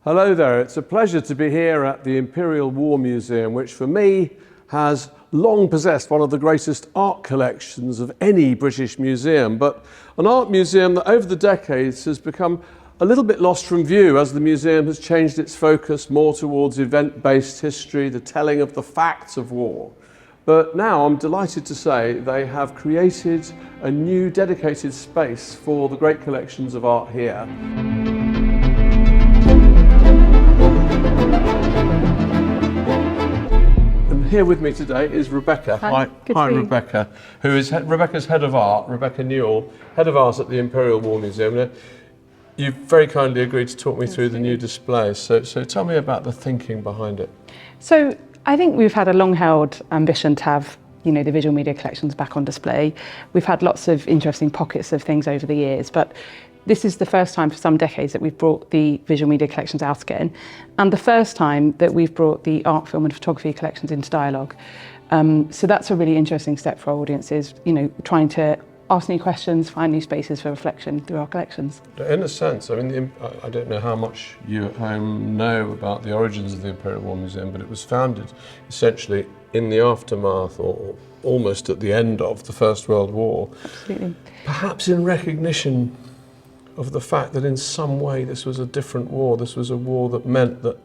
Hello there, it's a pleasure to be here at the Imperial War Museum, which for me has long possessed one of the greatest art collections of any British museum, but an art museum that over the decades has become a little bit lost from view as the museum has changed its focus more towards event-based history, the telling of the facts of war. But now I'm delighted to say they have created a new dedicated space for the great collections of art here. And here with me today is Rebecca. Hi, Rebecca, who is Rebecca's head of art, Rebecca Newell, head of art at the Imperial War Museum. Now, you've very kindly agreed to talk me through the new display. So tell me about the thinking behind it. So I think we've had a long-held ambition to have, the visual media collections back on display. We've had lots of interesting pockets of things over the years, but this is the first time for some decades that we've brought the visual media collections out again, and the first time that we've brought the art, film and photography collections into dialogue. So that's a really interesting step for our audiences, trying to ask new questions, find new spaces for reflection through our collections. In a sense, I mean, I don't know how much you at home know about the origins of the Imperial War Museum, but it was founded essentially in the aftermath or almost at the end of the First World War. Absolutely. Perhaps in recognition of the fact that in some way this was a different war. This was a war that meant that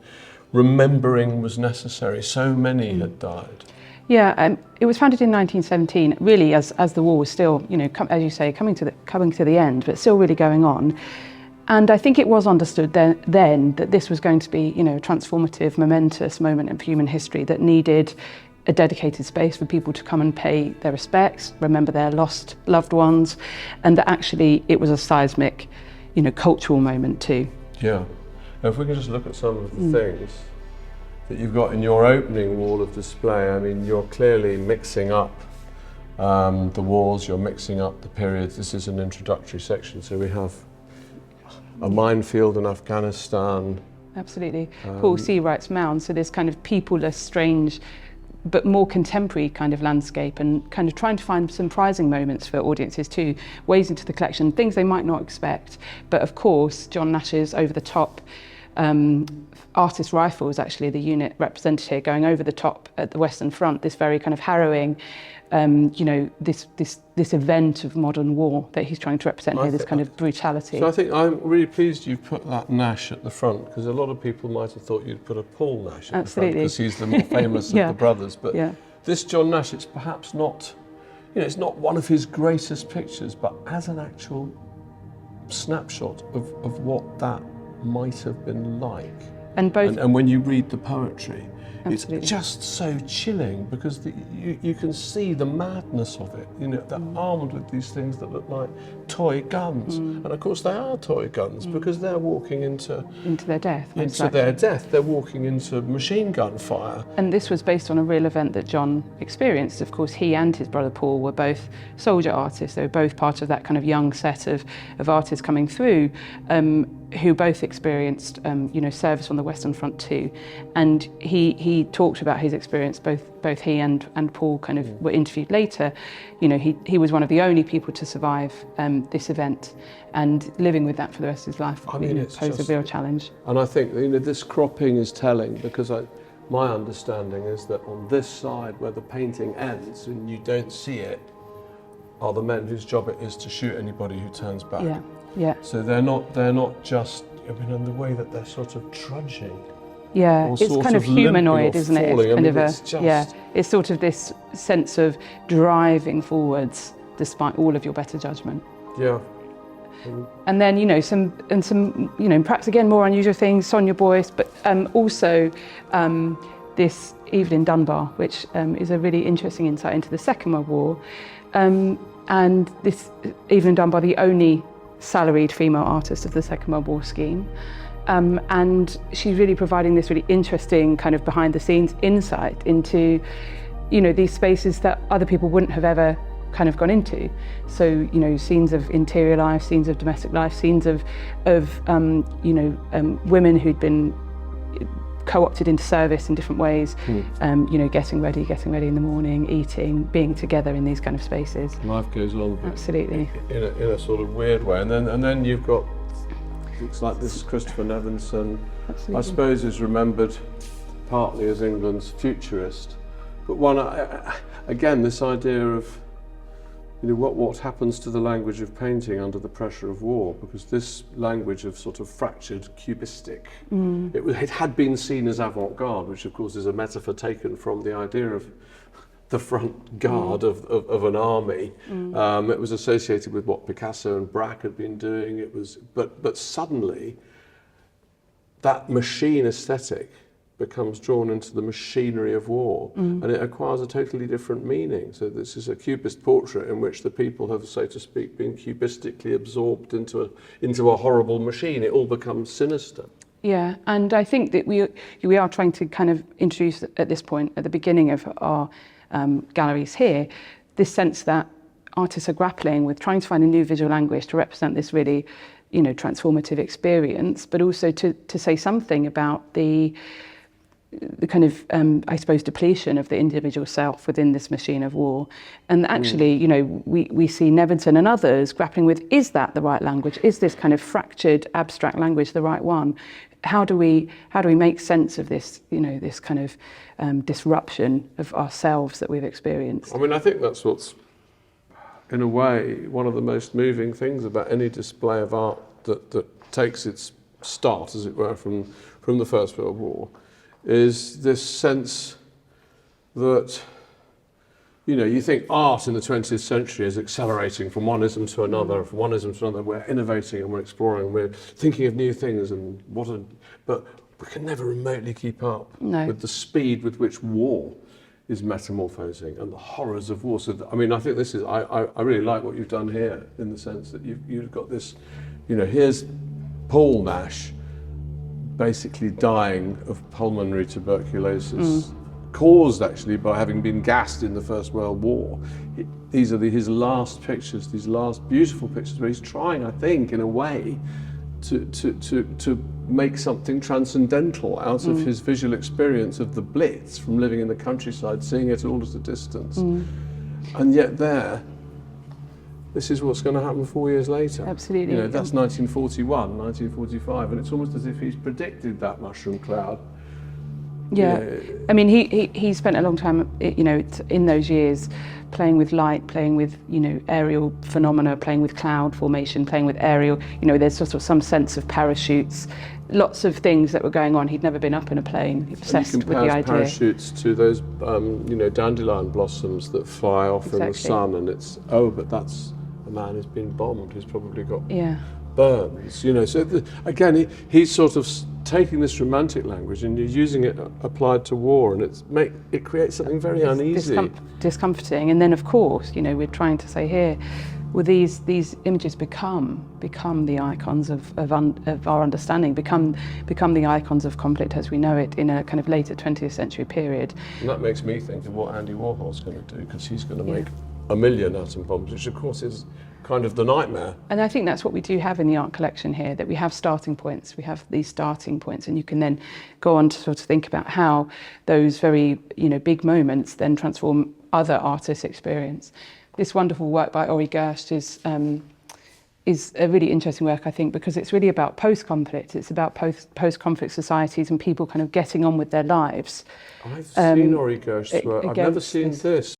remembering was necessary. So many had died. Yeah, it was founded in 1917, really as the war was still, as you say, coming to the end, but still really going on. And I think it was understood then that this was going to be, a transformative, momentous moment in human history that needed a dedicated space for people to come and pay their respects, remember their lost loved ones, and that actually it was a seismic, cultural moment too. Yeah. Now, if we can just look at some of the things that you've got in your opening wall of display. I mean, you're clearly mixing up the wars, you're mixing up the periods. This is an introductory section, so we have a minefield in Afghanistan. Absolutely. Paul C. writes mound, so this kind of peopleless, strange, but more contemporary kind of landscape, and kind of trying to find some surprising moments for audiences too, ways into the collection, things they might not expect. But of course, John Nash's over-the-top artist rifle is actually the unit represented here, going over the top at the Western Front, this very kind of harrowing, this event of modern war that he's trying to represent here, this kind of brutality. So I think I'm really pleased you put that Nash at the front, because a lot of people might have thought you'd put a Paul Nash at the front, because he's the more famous of the brothers. But this John Nash, it's perhaps not, it's not one of his greatest pictures, but as an actual snapshot of what that might have been like. And when you read the poetry, it's just so chilling, because you can see the madness of it. They're armed with these things that look like toy guns, and of course they are toy guns because they're walking into their death. They're walking into machine gun fire. And this was based on a real event that John experienced. Of course, he and his brother Paul were both soldier artists. They were both part of that kind of young set of artists coming through, who both experienced, service on the Western Front too. And he talked about his experience. Both he and Paul kind of were interviewed later. He was one of the only people to survive this event, and living with that for the rest of his life posed a real challenge. And I think this cropping is telling, because my understanding is that on this side where the painting ends and you don't see it are the men whose job it is to shoot anybody who turns back. Yeah. So they're not just, in the way that they're sort of trudging. Yeah, it's kind of humanoid, isn't it? It's kind of it's sort of this sense of driving forwards despite all of your better judgment. Yeah. And then, some perhaps again more unusual things, Sonia Boyce, but also this Evelyn Dunbar, which is a really interesting insight into the Second World War. And this Evelyn Dunbar, the only salaried female artist of the Second World War scheme. And she's really providing this really interesting kind of behind the scenes insight into, these spaces that other people wouldn't have ever kind of gone into. So, scenes of interior life, scenes of domestic life, scenes of women who'd been co-opted into service in different ways, getting ready in the morning, eating, being together in these kind of spaces. Life goes on. Absolutely. In a sort of weird way. And then you've got It's like this Christopher Nevinson, Absolutely. I suppose, is remembered partly as England's futurist, but one, again, this idea of, you know, what happens to the language of painting under the pressure of war, because this language of sort of fractured cubistic, it had been seen as avant-garde, which of course is a metaphor taken from the idea of the front guard of an army. It was associated with what Picasso and Braque had been doing. It was, but suddenly that machine aesthetic becomes drawn into the machinery of war, and it acquires a totally different meaning. So this is a cubist portrait in which the people have, so to speak, been cubistically absorbed into a horrible machine. It all becomes sinister. Yeah, and I think that we are trying to kind of introduce at this point, at the beginning of our galleries here, this sense that artists are grappling with trying to find a new visual language to represent this really, you know, transformative experience, but also to say something about the kind of, I suppose, depletion of the individual self within this machine of war. And actually, you know, we see Nevinson and others grappling with, is that the right language? Is this kind of fractured, abstract language the right one? How do we make sense of this, you know, this kind of disruption of ourselves that we've experienced? I mean, I think that's what's, in a way, one of the most moving things about any display of art that takes its start, as it were, from the First World War, is this sense that, you know, you think art in the 20th century is accelerating from one ism to another, from one ism to another. We're innovating and we're exploring, we're thinking of new things, and but we can never remotely keep up with the speed with which war is metamorphosing and the horrors of war. So, I mean, I think this is, I really like what you've done here, in the sense that you've got this, you know, here's Paul Nash basically dying of pulmonary tuberculosis, caused actually by having been gassed in the First World War. These are his last pictures, these last beautiful pictures, where he's trying, I think, in a way, to make something transcendental out of his visual experience of the Blitz, from living in the countryside, seeing it all at a distance. And yet this is what's going to happen 4 years later. Absolutely. You know, that's 1941, 1945, and it's almost as if he's predicted that mushroom cloud. Yeah, You know, I mean, he spent a long time, you know, in those years, playing with light, playing with, you know, aerial phenomena, playing with cloud formation, playing with aerial, you know, there's sort of some sense of parachutes, lots of things that were going on. He'd never been up in a plane, obsessed with the idea. Parachutes to those, you know, dandelion blossoms that fly off in the sun, and it's, but that's a man who's been bombed, who's probably got burns, you know. So again, he's sort of taking this romantic language and you're using it applied to war, and it creates something very uneasy. Discomforting. And then, of course, you know, we're trying to say here, well, these images become the icons of our understanding, become the icons of conflict as we know it in a kind of later 20th century period. And that makes me think of what Andy Warhol's going to do, because he's going to make 1 million atom bombs, which of course is kind of the nightmare. And I think that's what we do have in the art collection here, that we have starting points. We have these starting points, and you can then go on to sort of think about how those very, you know, big moments then transform other artists' experience. This wonderful work by Ori Gerst is a really interesting work, I think, because it's really about post-conflict. It's about post-conflict societies and people kind of getting on with their lives. I've seen Ori Gerst's work. I've never seen this.